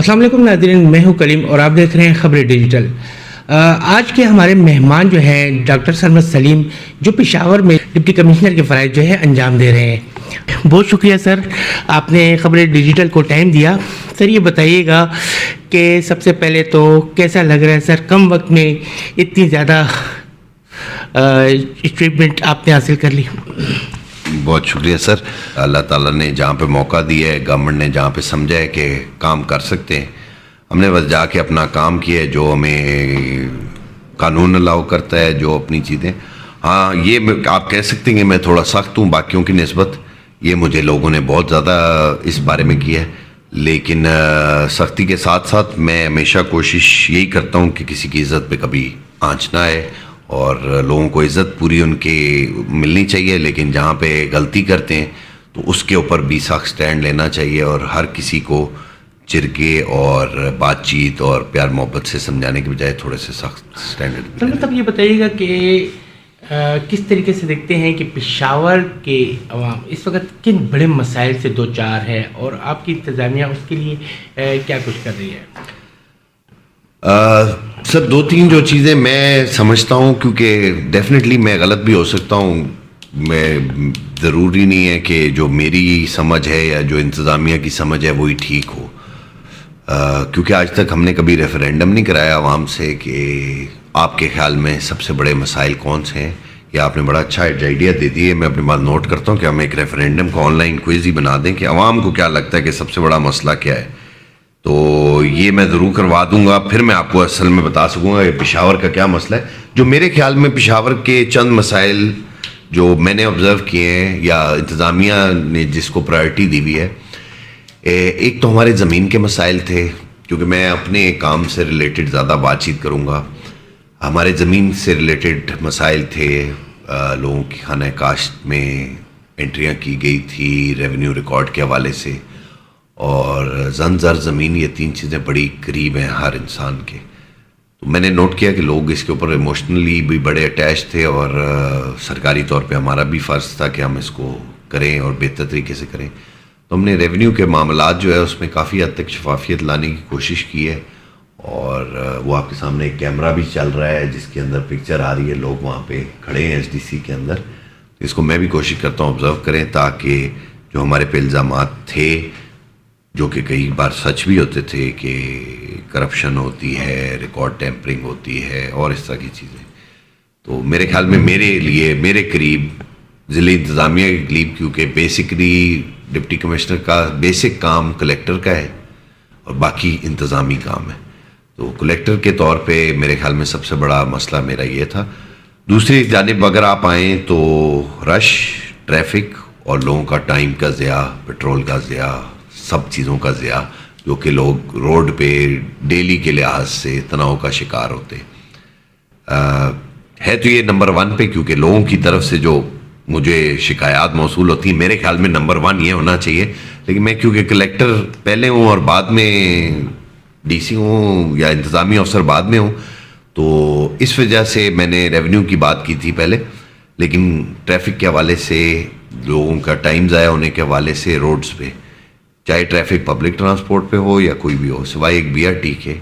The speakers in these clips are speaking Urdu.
السلام علیکم ناظرین، میں ہوں کلیم اور آپ دیکھ رہے ہیں خبریں ڈیجیٹل۔ آج کے ہمارے مہمان جو ہیں ڈاکٹر سرمد سلیم، جو پشاور میں ڈپٹی کمشنر کے فرائض جو ہے انجام دے رہے ہیں۔ بہت شکریہ سر، آپ نے خبریں ڈیجیٹل کو ٹائم دیا۔ سر یہ بتائیے گا کہ سب سے پہلے تو کیسا لگ رہا ہے سر، کم وقت میں اتنی زیادہ اچیومنٹ آپ نے حاصل کر لی؟ بہت شکریہ سر، اللہ تعالیٰ نے جہاں پہ موقع دیا ہے، گورنمنٹ نے جہاں پہ سمجھا ہے کہ کام کر سکتے ہیں، ہم نے بس جا کے اپنا کام کیا ہے جو ہمیں قانون الاؤ کرتا ہے، جو اپنی چیزیں۔ ہاں، یہ آپ کہہ سکتے ہیں کہ میں تھوڑا سخت ہوں باقیوں کی نسبت، یہ مجھے لوگوں نے بہت زیادہ اس بارے میں کیا ہے، لیکن سختی کے ساتھ ساتھ میں ہمیشہ کوشش یہی کرتا ہوں کہ کسی کی عزت پہ کبھی آنچ نہ آئے، اور لوگوں کو عزت پوری ان کی ملنی چاہیے، لیکن جہاں پہ غلطی کرتے ہیں تو اس کے اوپر بھی سخت سٹینڈ لینا چاہیے، اور ہر کسی کو چرکے اور بات چیت اور پیار محبت سے سمجھانے کے بجائے تھوڑے سے سخت سٹینڈرڈ۔ مطلب یہ بتائیے گا کہ کس طریقے سے دیکھتے ہیں کہ پشاور کے عوام اس وقت کن بڑے مسائل سے دو چار ہے، اور آپ کی انتظامیہ اس کے لیے کیا کچھ کر رہی ہے؟ سر، دو تین جو چیزیں میں سمجھتا ہوں، کیونکہ ڈیفینیٹلی میں غلط بھی ہو سکتا ہوں، میں ضروری نہیں ہے کہ جو میری سمجھ ہے یا جو انتظامیہ کی سمجھ ہے وہی ٹھیک ہو، کیونکہ آج تک ہم نے کبھی ریفرینڈم نہیں کرایا عوام سے کہ آپ کے خیال میں سب سے بڑے مسائل کون سے ہیں۔ یا آپ نے بڑا اچھا آئیڈیا دے دی ہے، میں اپنی بات نوٹ کرتا ہوں کہ ہم ایک ریفرینڈم کو آن لائن کوئز ہی بنا دیں کہ عوام کو کیا لگتا ہے کہ سب سے بڑا مسئلہ کیا ہے، تو یہ میں ضرور کروا دوں گا، پھر میں آپ کو اصل میں بتا سکوں گا کہ پشاور کا کیا مسئلہ ہے۔ جو میرے خیال میں پشاور کے چند مسائل جو میں نے آبزرو کیے ہیں یا انتظامیہ نے جس کو پرائرٹی دی ہوئی ہے، ایک تو ہمارے زمین کے مسائل تھے، کیونکہ میں اپنے کام سے ریلیٹڈ زیادہ بات چیت کروں گا۔ ہمارے زمین سے ریلیٹڈ مسائل تھے، لوگوں کی خانہ کاشت میں انٹریاں کی گئی تھی ریونیو ریکارڈ کے حوالے سے، اور زن زر زمین، یہ تین چیزیں بڑی قریب ہیں ہر انسان کے۔ تو میں نے نوٹ کیا کہ لوگ اس کے اوپر ایموشنلی بھی بڑے اٹیچ تھے، اور سرکاری طور پہ ہمارا بھی فرض تھا کہ ہم اس کو کریں اور بہتر طریقے سے کریں۔ تو ہم نے ریونیو کے معاملات جو ہے اس میں کافی حد تک شفافیت لانے کی کوشش کی ہے، اور وہ آپ کے سامنے ایک کیمرہ بھی چل رہا ہے جس کے اندر پکچر آ رہی ہے، لوگ وہاں پہ کھڑے ہیں ایس ڈی سی کے اندر۔ اس کو میں بھی کوشش کرتا ہوں آبزرو کریں، تاکہ جو ہمارے پہ الزامات تھے، جو کہ کئی بار سچ بھی ہوتے تھے کہ کرپشن ہوتی ہے، ریکارڈ ٹیمپرنگ ہوتی ہے اور اس طرح کی چیزیں، تو میرے خیال میں میرے لیے میرے قریب ضلع انتظامیہ کے قریب، کیونکہ بیسکلی ڈپٹی کمشنر کا بیسک کام کلیکٹر کا ہے اور باقی انتظامی کام ہے، تو کلیکٹر کے طور پہ میرے خیال میں سب سے بڑا مسئلہ میرا یہ تھا۔ دوسری جانب اگر آپ آئیں تو رش، ٹریفک اور لوگوں کا ٹائم کا ضیاع، پیٹرول کا ضیاع، سب چیزوں کا ضیاع، جو کہ لوگ روڈ پہ ڈیلی کے لحاظ سے تناؤ کا شکار ہوتے ہے، تو یہ نمبر 1 پہ، کیونکہ لوگوں کی طرف سے جو مجھے شکایات موصول ہوتی ہیں، میرے خیال میں نمبر 1 یہ ہونا چاہیے، لیکن میں کیونکہ کلیکٹر پہلے ہوں اور بعد میں ڈی سی ہوں یا انتظامی افسر بعد میں ہوں، تو اس وجہ سے میں نے ریونیو کی بات کی تھی پہلے، لیکن ٹریفک کے حوالے سے، لوگوں کا ٹائم ضائع ہونے کے حوالے سے روڈز پہ، چاہے ٹریفک پبلک ٹرانسپورٹ پہ ہو یا کوئی بھی ہو، سوائے ایک بی آر ٹی کے،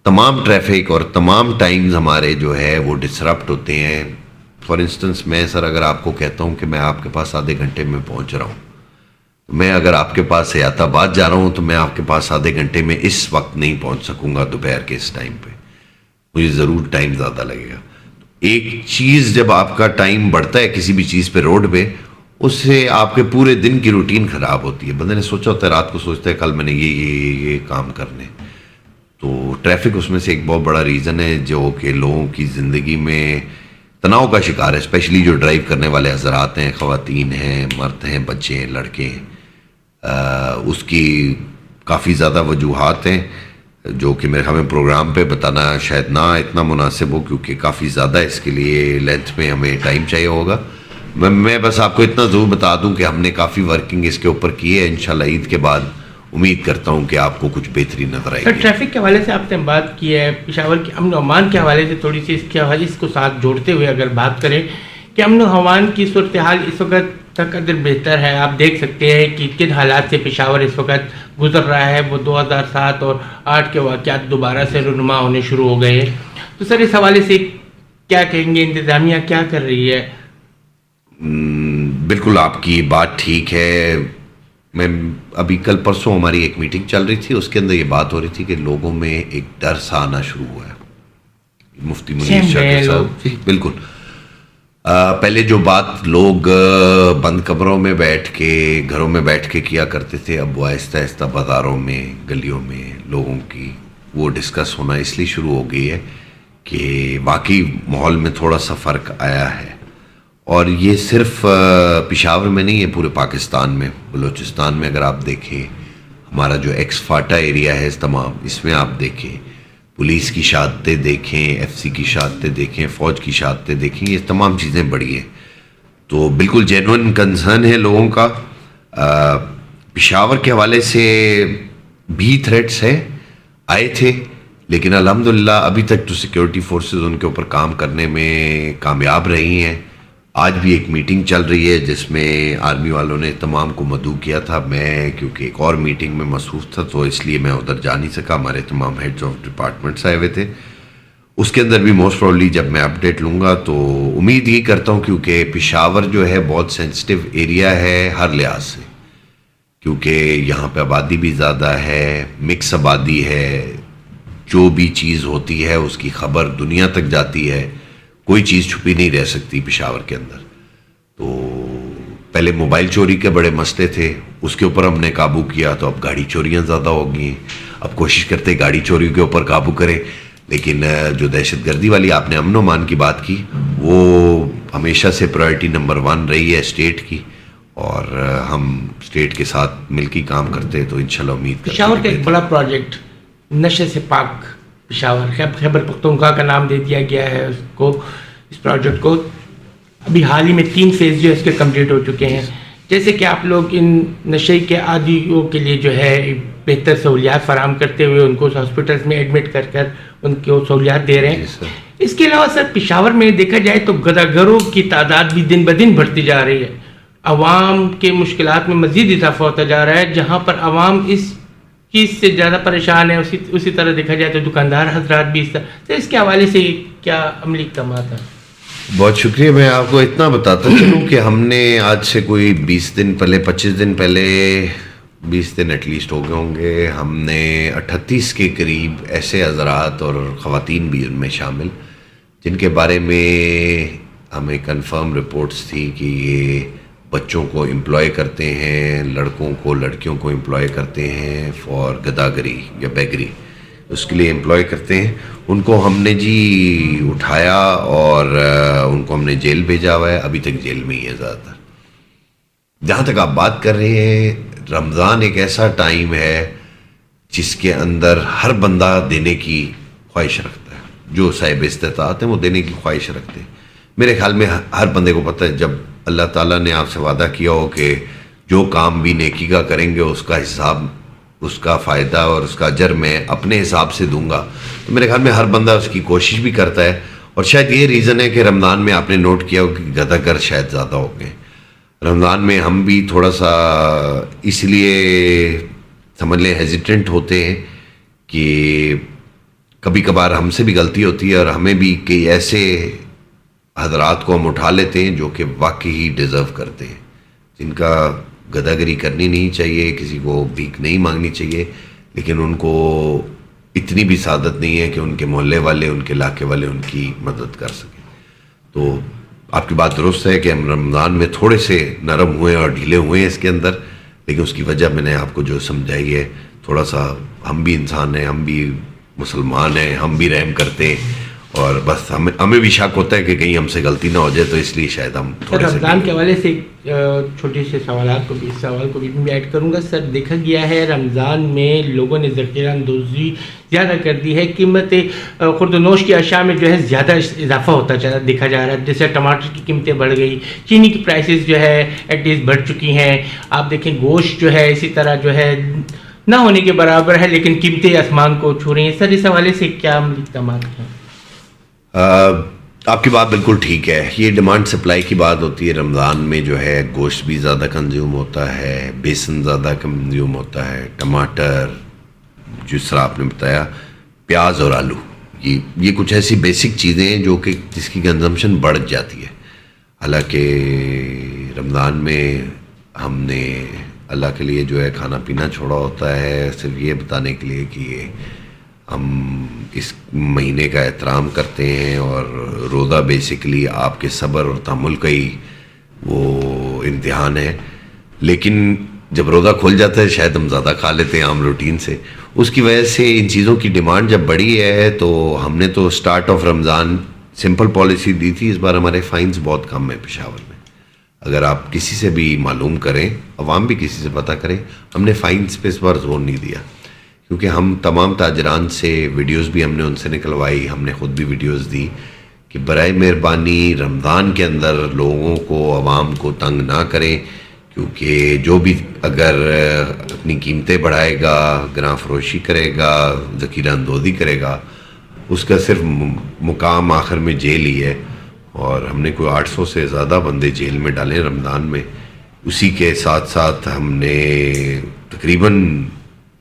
تمام ٹریفک اور تمام ٹائمز ہمارے جو ہے وہ ڈسرپٹ ہوتے ہیں۔ فار انسٹنس میں سر اگر آپ کو کہتا ہوں کہ میں آپ کے پاس آدھے گھنٹے میں پہنچ رہا ہوں، تو میں اگر آپ کے پاس حیات آباد جا رہا ہوں تو میں آپ کے پاس آدھے گھنٹے میں اس وقت نہیں پہنچ سکوں گا، دوپہر کے اس ٹائم پہ مجھے ضرور ٹائم زیادہ لگے گا۔ ایک چیز جب آپ کا ٹائم بڑھتا ہے کسی بھی چیز پہ روڈ پہ، اس سے آپ کے پورے دن کی روٹین خراب ہوتی ہے، بندے نے سوچا ہوتا ہے، رات کو سوچتا ہے کل میں نے یہ کام کرنے، تو ٹریفک اس میں سے ایک بہت بڑا ریزن ہے جو کہ لوگوں کی زندگی میں تناؤ کا شکار ہے، اسپیشلی جو ڈرائیو کرنے والے حضرات ہیں، خواتین ہیں، مرد ہیں، بچے ہیں، لڑکے ہیں۔ اس کی کافی زیادہ وجوہات ہیں جو کہ میرے خیال میں پروگرام پہ بتانا شاید نہ اتنا مناسب ہو، کیونکہ کافی زیادہ اس کے لیے لینتھ میں ہمیں ٹائم چاہیے ہوگا۔ میں بس آپ کو اتنا ضرور بتا دوں کہ ہم نے کافی ورکنگ اس کے اوپر کی ہے، انشاءاللہ عید کے بعد امید کرتا ہوں کہ آپ کو کچھ بہتری نظر آئے گی۔ ٹریفک کے حوالے سے آپ نے بات کی ہے، پشاور کے امن و امان کے حوالے سے تھوڑی سی اس کو ساتھ جوڑتے ہوئے اگر بات کریں کہ امن و امان کی صورتحال اس وقت قدر بہتر ہے. آپ دیکھ سکتے ہیں کہ کن حالات سے پشاور اس وقت گزر رہا ہے. وہ 2007 اور 8 کے واقعات دوبارہ سے رونما ہونے شروع ہو گئے ہیں. تو سر اس حوالے سے کیا کہیں گے, انتظامیہ کیا کر رہی ہے؟ بالکل آپ کی بات ٹھیک ہے. میں ابھی کل پرسوں ہماری ایک میٹنگ چل رہی تھی, اس کے اندر یہ بات ہو رہی تھی کہ لوگوں میں ایک ڈر سا آنا شروع ہوا ہے. مفتی منیر شاکر صاحب بالکل پہلے جو بات لوگ بند کمروں میں بیٹھ کے گھروں میں بیٹھ کے کیا کرتے تھے, اب وہ آہستہ آہستہ بازاروں میں گلیوں میں لوگوں کی وہ ڈسکس ہونا اس لیے شروع ہو گئی ہے کہ واقعی ماحول میں تھوڑا سا فرق آیا ہے. اور یہ صرف پشاور میں نہیں ہے, پورے پاکستان میں, بلوچستان میں اگر آپ دیکھیں, ہمارا جو ایکس فاٹا ایریا ہے تمام, اس میں آپ دیکھیں پولیس کی شہادتیں دیکھیں, ایف سی کی شہادتیں دیکھیں, فوج کی شہادتیں دیکھیں, یہ تمام چیزیں بڑھی ہیں. تو بالکل جینوئن کنسرن ہے لوگوں کا. پشاور کے حوالے سے بھی تھریٹس ہیں, آئے تھے, لیکن الحمدللہ ابھی تک تو سیکیورٹی فورسز ان کے اوپر کام کرنے میں کامیاب رہی ہیں. آج بھی ایک میٹنگ چل رہی ہے جس میں آرمی والوں نے تمام کو مدعو کیا تھا. میں کیونکہ ایک اور میٹنگ میں مصروف تھا تو اس لیے میں ادھر جا نہیں سکا. ہمارے تمام ہیڈز آف ڈپارٹمنٹس آئے ہوئے تھے. اس کے اندر بھی موسٹ پروبلی جب میں اپڈیٹ لوں گا تو امید یہ کرتا ہوں, کیونکہ پشاور جو ہے بہت سینسٹیو ایریا ہے ہر لحاظ سے, کیونکہ یہاں پہ آبادی بھی زیادہ ہے, مکس آبادی ہے, جو بھی چیز ہوتی ہے اس کی خبر دنیا تک جاتی ہے, کوئی چیز چھپی نہیں رہ سکتی پشاور کے اندر. تو پہلے موبائل چوری کے بڑے مسئلے تھے, اس کے اوپر ہم نے قابو کیا, تو اب گاڑی چوریاں زیادہ ہو گئی ہیں. اب کوشش کرتے گاڑی چوری کے اوپر قابو کریں, لیکن جو دہشت گردی والی آپ نے امن و امان کی بات کی, وہ ہمیشہ سے پرائرٹی نمبر 1 رہی ہے اسٹیٹ کی, اور ہم اسٹیٹ کے ساتھ مل کے کام کرتے ہیں. تو انشاءاللہ امید کرتے ہیں. پشاور کا ایک بڑا پروجیکٹ نشے سے پاک پشاور, خیبر پختونخوا کا نام دے دیا گیا ہے اس کو, اس پروجیکٹ کو. ابھی حال ہی میں 3 فیز جو ہے اس کے کمپلیٹ ہو چکے ہیں. جیسے کہ آپ لوگ ان نشے کے عادیوں کے لیے جو ہے بہتر سہولیات فراہم کرتے ہوئے ان کو ہاسپٹلس میں ایڈمٹ کر کر ان کو سہولیات دے رہے ہیں. اس کے علاوہ سر پشاور میں دیکھا جائے تو گداگروں کی تعداد بھی دن بدن بڑھتی جا رہی ہے. عوام کے مشکلات میں مزید اضافہ ہوتا جا رہا ہے. جہاں پر عوام اس چیز سے زیادہ پریشان ہے, اسی طرح دیکھا جائے تو دکاندار حضرات بھی اس طرح. تو اس کے حوالے سے کیا عملی اقدامات ہیں؟ بہت شکریہ. میں آپ کو اتنا بتاتا چلوں کہ ہم نے آج سے کوئی 20 دن پہلے 25 دن پہلے 20 دن ایٹ لیسٹ ہو گئے ہوں گے, ہم نے 38 کے قریب ایسے حضرات اور خواتین بھی ان میں شامل جن کے بارے میں ہمیں کنفرم رپورٹس تھی کہ یہ بچوں کو امپلائے کرتے ہیں, لڑکوں کو لڑکیوں کو امپلائے کرتے ہیں فار گداگری یا بیگری, اس کے لیے امپلائے کرتے ہیں. ان کو ہم نے جی اٹھایا اور ان کو ہم نے جیل بھیجا ہوا ہے. ابھی تک جیل میں ہی ہے زیادہ تر. جہاں تک آپ بات کر رہے ہیں, رمضان ایک ایسا ٹائم ہے جس کے اندر ہر بندہ دینے کی خواہش رکھتا ہے. جو صاحب استطاعت ہیں وہ دینے کی خواہش رکھتے ہیں. میرے خیال میں ہر بندے کو پتہ ہے, جب اللہ تعالیٰ نے آپ سے وعدہ کیا ہو کہ جو کام بھی نیکی کا کریں گے اس کا حساب, اس کا فائدہ اور اس کا اجر میں اپنے حساب سے دوں گا, تو میرے خیال میں ہر بندہ اس کی کوشش بھی کرتا ہے. اور شاید یہ ریزن ہے کہ رمضان میں آپ نے نوٹ کیا ہو کہ گداگر شاید زیادہ ہو گئے. رمضان میں ہم بھی تھوڑا سا اس لیے سمجھ لیں ہیزیٹنٹ ہوتے ہیں کہ کبھی کبھار ہم سے بھی غلطی ہوتی ہے, اور ہمیں بھی کئی ایسے حضرات کو ہم اٹھا لیتے ہیں جو کہ واقعی ڈیزرو کرتے ہیں, جن کا گداگری کرنی نہیں چاہیے, کسی کو بھیک نہیں مانگنی چاہیے, لیکن ان کو اتنی بھی سعادت نہیں ہے کہ ان کے محلے والے, ان کے علاقے والے ان کی مدد کر سکیں. تو آپ کی بات درست ہے کہ ہم رمضان میں تھوڑے سے نرم ہوئے اور ڈھیلے ہوئے ہیں اس کے اندر, لیکن اس کی وجہ میں نے آپ کو جو سمجھائی ہے, تھوڑا سا ہم بھی انسان ہیں, ہم بھی مسلمان ہیں, ہم بھی رحم کرتے ہیں, اور بس ہمیں بھی شک ہوتا ہے کہ کہیں ہم سے غلطی نہ ہو جائے, تو اس لیے شاید ہم تھوڑے سے رمضان کے حوالے سے چھوٹے سے سوالات کو بھی, اس سوال کو بھی میں ایڈ کروں گا. سر دیکھا گیا ہے رمضان میں لوگوں نے ذخیرہ اندوزی زیادہ کر دی ہے, قیمت خورد و نوش کی اشیاء میں جو ہے زیادہ اضافہ ہوتا دیکھا جا رہا ہے. جیسے ٹماٹر کی قیمتیں بڑھ گئی, چینی کی پرائسز جو ہے ایٹ لیسٹ بڑھ چکی ہیں. آپ دیکھیں گوشت جو ہے اسی طرح جو ہے نہ ہونے کے برابر ہے, لیکن قیمتیں آسمان کو چھو رہی ہیں. سر اس حوالے سے کیا عملی اقدامات ہیں؟ آپ کی بات بالکل ٹھیک ہے. یہ ڈیمانڈ سپلائی کی بات ہوتی ہے. رمضان میں جو ہے گوشت بھی زیادہ کنزیوم ہوتا ہے, بیسن زیادہ کنزیوم ہوتا ہے, ٹماٹر, جس طرح آپ نے بتایا پیاز اور آلو, یہ کچھ ایسی بیسک چیزیں ہیں جو کہ جس کی کنزمپشن بڑھ جاتی ہے. حالانکہ رمضان میں ہم نے اللہ کے لیے جو ہے کھانا پینا چھوڑا ہوتا ہے صرف یہ بتانے کے لیے کہ یہ ہم اس مہینے کا احترام کرتے ہیں, اور روزہ بیسکلی آپ کے صبر اور تحمل کا ہی وہ امتحان ہے. لیکن جب روزہ کھل جاتا ہے شاید ہم زیادہ کھا لیتے ہیں عام روٹین سے, اس کی وجہ سے ان چیزوں کی ڈیمانڈ جب بڑھی ہے تو ہم نے تو start of Ramzan simple policy دی تھی. اس بار ہمارے فائنز بہت کم ہیں پشاور میں. اگر آپ کسی سے بھی معلوم کریں, عوام بھی کسی سے پتہ کریں, ہم نے فائنز پہ اس بار زور نہیں دیا, کیونکہ ہم تمام تاجران سے ویڈیوز بھی ہم نے ان سے نکلوائی, ہم نے خود بھی ویڈیوز دی کہ برائے مہربانی رمضان کے اندر لوگوں کو, عوام کو تنگ نہ کریں, کیونکہ جو بھی اگر اپنی قیمتیں بڑھائے گا, گراں فروشی کرے گا, ذخیرہ اندوزی کرے گا, اس کا صرف مقام آخر میں جیل ہی ہے. اور ہم نے کوئی 800 سے زیادہ بندے جیل میں ڈالے رمضان میں. اسی کے ساتھ ساتھ ہم نے تقریباً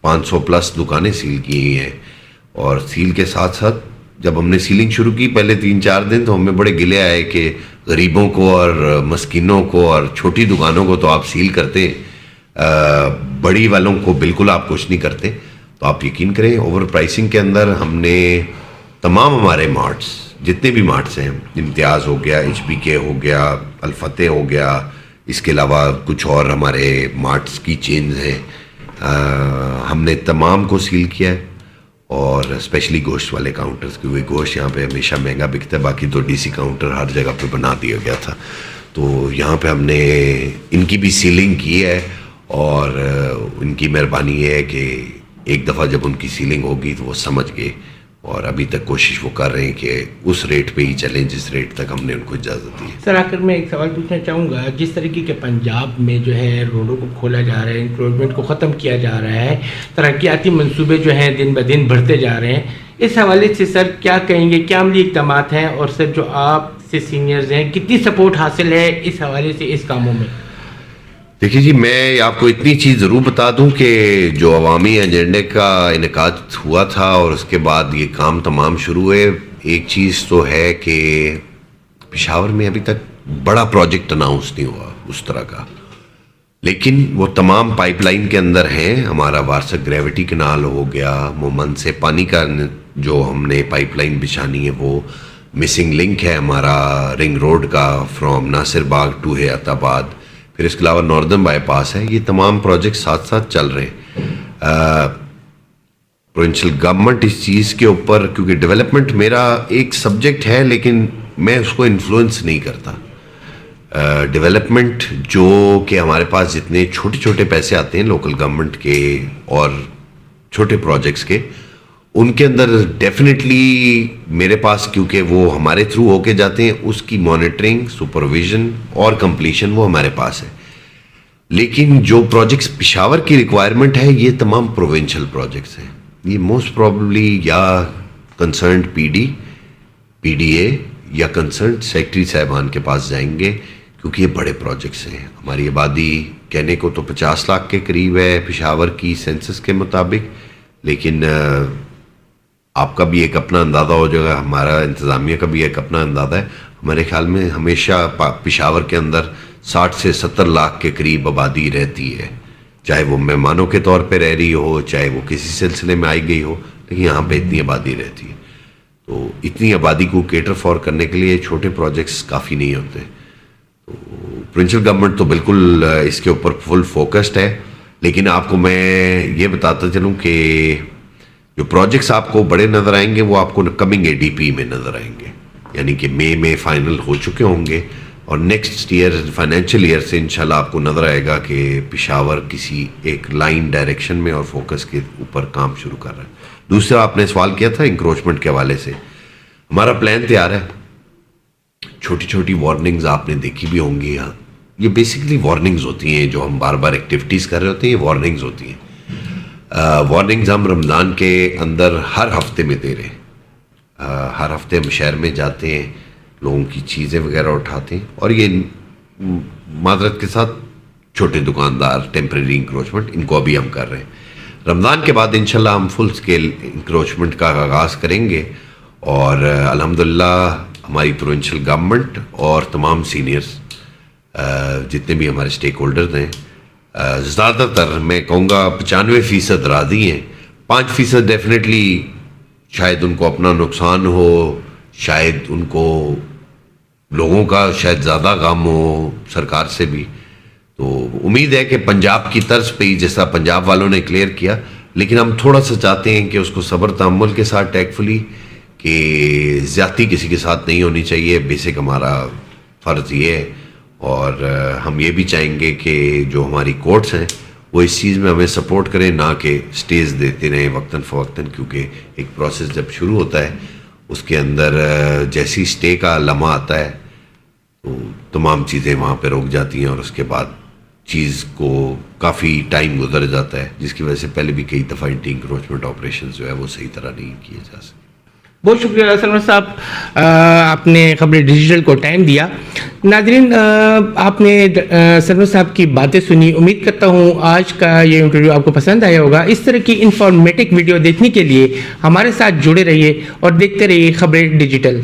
500 پلس دکانیں سیل کی ہیں. اور سیل کے ساتھ ساتھ جب ہم نے سیلنگ شروع کی پہلے 3-4 دن تو ہمیں بڑے گلے آئے کہ غریبوں کو اور مسکینوں کو اور چھوٹی دکانوں کو تو آپ سیل کرتے, بڑی والوں کو بالکل آپ کچھ نہیں کرتے. تو آپ یقین کریں اوور پرائسنگ کے اندر ہم نے تمام ہمارے مارٹس جتنے بھی مارٹس ہیں, امتیاز ہو گیا, HBK ہو گیا, الفتح ہو گیا, اس کے علاوہ کچھ اور ہمارے مارٹس کی چینز ہیں, ہم نے تمام کو سیل کیا ہے. اور اسپیشلی گوشت والے کاؤنٹرز, کیونکہ گوشت یہاں پہ ہمیشہ مہنگا بکتا ہے. باقی تو DC کاؤنٹر ہر جگہ پہ بنا دیا گیا تھا, تو یہاں پہ ہم نے ان کی بھی سیلنگ کی ہے. اور ان کی مہربانی یہ ہے کہ ایک دفعہ جب ان کی سیلنگ ہوگی تو وہ سمجھ گئے, اور ابھی تک کوشش وہ کر رہے ہیں کہ اس ریٹ پہ ہی چلیں جس ریٹ تک ہم نے ان کو اجازت دی. سر آخر میں ایک سوال پوچھنا چاہوں گا, جس طریقے کے پنجاب میں جو ہے روڈوں کو کھولا جا رہا ہے, انکروچمنٹ کو ختم کیا جا رہا ہے, ترقیاتی منصوبے جو ہیں دن بدن بڑھتے جا رہے ہیں, اس حوالے سے سر کیا کہیں گے, کیا عملی اقدامات ہیں, اور سر جو آپ سے سینئرز ہیں کتنی سپورٹ حاصل ہے اس حوالے سے اس کاموں میں؟ دیکھیے جی, میں آپ کو اتنی چیز ضرور بتا دوں کہ جو عوامی ایجنڈے کا انعقاد ہوا تھا اور اس کے بعد یہ کام تمام شروع ہوئے, ایک چیز تو ہے کہ پشاور میں ابھی تک بڑا پروجیکٹ اناؤنس نہیں ہوا اس طرح کا, لیکن وہ تمام پائپ لائن کے اندر ہیں. ہمارا وارسک گریوٹی کنال ہو گیا, مومن سے پانی کا جو ہم نے پائپ لائن بچھانی ہے وہ مسنگ لنک ہے ہمارا رنگ روڈ کا فرام ناصر باغ ٹو حیات آباد, پھر اس کے علاوہ ناردرن بائی پاس ہے. یہ تمام پروجیکٹ ساتھ ساتھ چل رہے ہیں. پروونشل گورنمنٹ اس چیز کے اوپر, کیونکہ ڈیولپمنٹ میرا ایک سبجیکٹ ہے لیکن میں اس کو انفلوئنس نہیں کرتا. ڈیولپمنٹ جو کہ ہمارے پاس جتنے چھوٹے چھوٹے پیسے آتے ہیں لوکل گورنمنٹ کے اور چھوٹے پروجیکٹس کے, ان کے اندر ڈیفینیٹلی میرے پاس, کیونکہ وہ ہمارے تھرو ہو کے جاتے ہیں, اس کی مانیٹرنگ, سپرویژن اور کمپلیشن وہ ہمارے پاس ہے. لیکن جو پروجیکٹس پشاور کی ریکوائرمنٹ ہے یہ تمام پروونشل پروجیکٹس ہیں. یہ موسٹ پروبیبلی یا کنسرنڈ PDA یا کنسرنڈ سیکٹری صاحبان کے پاس جائیں گے, کیونکہ یہ بڑے پروجیکٹس ہیں. ہماری آبادی کہنے کو تو 50 لاکھ کے قریب ہے پشاور کی سینسس کے مطابق, لیکن آپ کا بھی ایک اپنا اندازہ ہو جائے گا, ہمارا انتظامیہ کا بھی ایک اپنا اندازہ ہے. ہمارے خیال میں ہمیشہ پشاور کے اندر 60 سے 70 لاکھ کے قریب آبادی رہتی ہے, چاہے وہ مہمانوں کے طور پہ رہ رہی ہو, چاہے وہ کسی سلسلے میں آئی گئی ہو, لیکن یہاں پہ اتنی آبادی رہتی ہے. تو اتنی آبادی کو کیٹر فار کرنے کے لیے چھوٹے پروجیکٹس کافی نہیں ہوتے. تو پروونشل گورنمنٹ تو بالکل اس کے اوپر فل فوکسڈ ہے. لیکن آپ کو میں یہ بتاتا چلوں کہ جو پروجیکٹس آپ کو بڑے نظر آئیں گے وہ آپ کو کمنگ ADP میں نظر آئیں گے, یعنی کہ مئی میں فائنل ہو چکے ہوں گے, اور نیکسٹ ایئر فائنینشیل ایئر سے انشاءاللہ آپ کو نظر آئے گا کہ پشاور کسی ایک لائن ڈائریکشن میں اور فوکس کے اوپر کام شروع کر رہا ہے. دوسرا آپ نے سوال کیا تھا انکروچمنٹ کے حوالے سے, ہمارا پلان تیار ہے. چھوٹی چھوٹی وارننگز آپ نے دیکھی بھی ہوں گی, یہ بیسکلی وارننگز ہوتی ہیں جو ہم بار بار ایکٹیویٹیز کر رہے ہوتے ہیں, یہ وارننگز ہوتی ہیں. وارننگز ہم رمضان کے اندر ہر ہفتے میں دے رہے ہیں. ہر ہفتے ہم شہر میں جاتے ہیں, لوگوں کی چیزیں وغیرہ اٹھاتے ہیں، اور یہ معذرت کے ساتھ چھوٹے دکاندار ٹیمپریری انکروچمنٹ، ان کو ابھی ہم کر رہے ہیں۔ رمضان کے بعد انشاءاللہ ہم فل سکیل انکروچمنٹ کا آغاز کریں گے، اور الحمدللہ ہماری پروونشل گورنمنٹ اور تمام سینئرز جتنے بھی ہمارے اسٹیک ہولڈرز ہیں، زیادہ تر میں کہوں گا 95% راضی ہیں۔ 5% ڈیفینیٹلی شاید ان کو اپنا نقصان ہو، شاید ان کو لوگوں کا شاید زیادہ غم ہو سرکار سے بھی، تو امید ہے کہ پنجاب کی طرز پہ ہی جیسا پنجاب والوں نے کلیئر کیا، لیکن ہم تھوڑا سا چاہتے ہیں کہ اس کو صبر تحمل کے ساتھ ٹیکفلی، کہ زیادتی کسی کے ساتھ نہیں ہونی چاہیے، بیسک ہمارا فرض یہ ہے۔ اور ہم یہ بھی چاہیں گے کہ جو ہماری کورٹس ہیں وہ اس چیز میں ہمیں سپورٹ کریں، نہ کہ سٹیز دیتے رہیں وقتاً فوقتاً، کیونکہ ایک پروسیس جب شروع ہوتا ہے اس کے اندر جیسی سٹے کا لمحہ آتا ہے تو تمام چیزیں وہاں پہ رک جاتی ہیں، اور اس کے بعد چیز کو کافی ٹائم گزر جاتا ہے، جس کی وجہ سے پہلے بھی کئی دفعہ اینٹی انکروچمنٹ آپریشن جو ہے وہ صحیح طرح نہیں کیے جا سکتے۔ بہت شکریہ سرورت صاحب، آپ نے خبر ڈیجیٹل کو ٹائم دیا۔ ناظرین، آپ نے سرورت صاحب کی باتیں سنی، امید کرتا ہوں آج کا یہ انٹرویو آپ کو پسند آیا ہوگا۔ اس طرح کی انفارمیٹک ویڈیو دیکھنے کے لیے ہمارے ساتھ جڑے رہیے اور دیکھتے رہیے خبریں ڈیجیٹل۔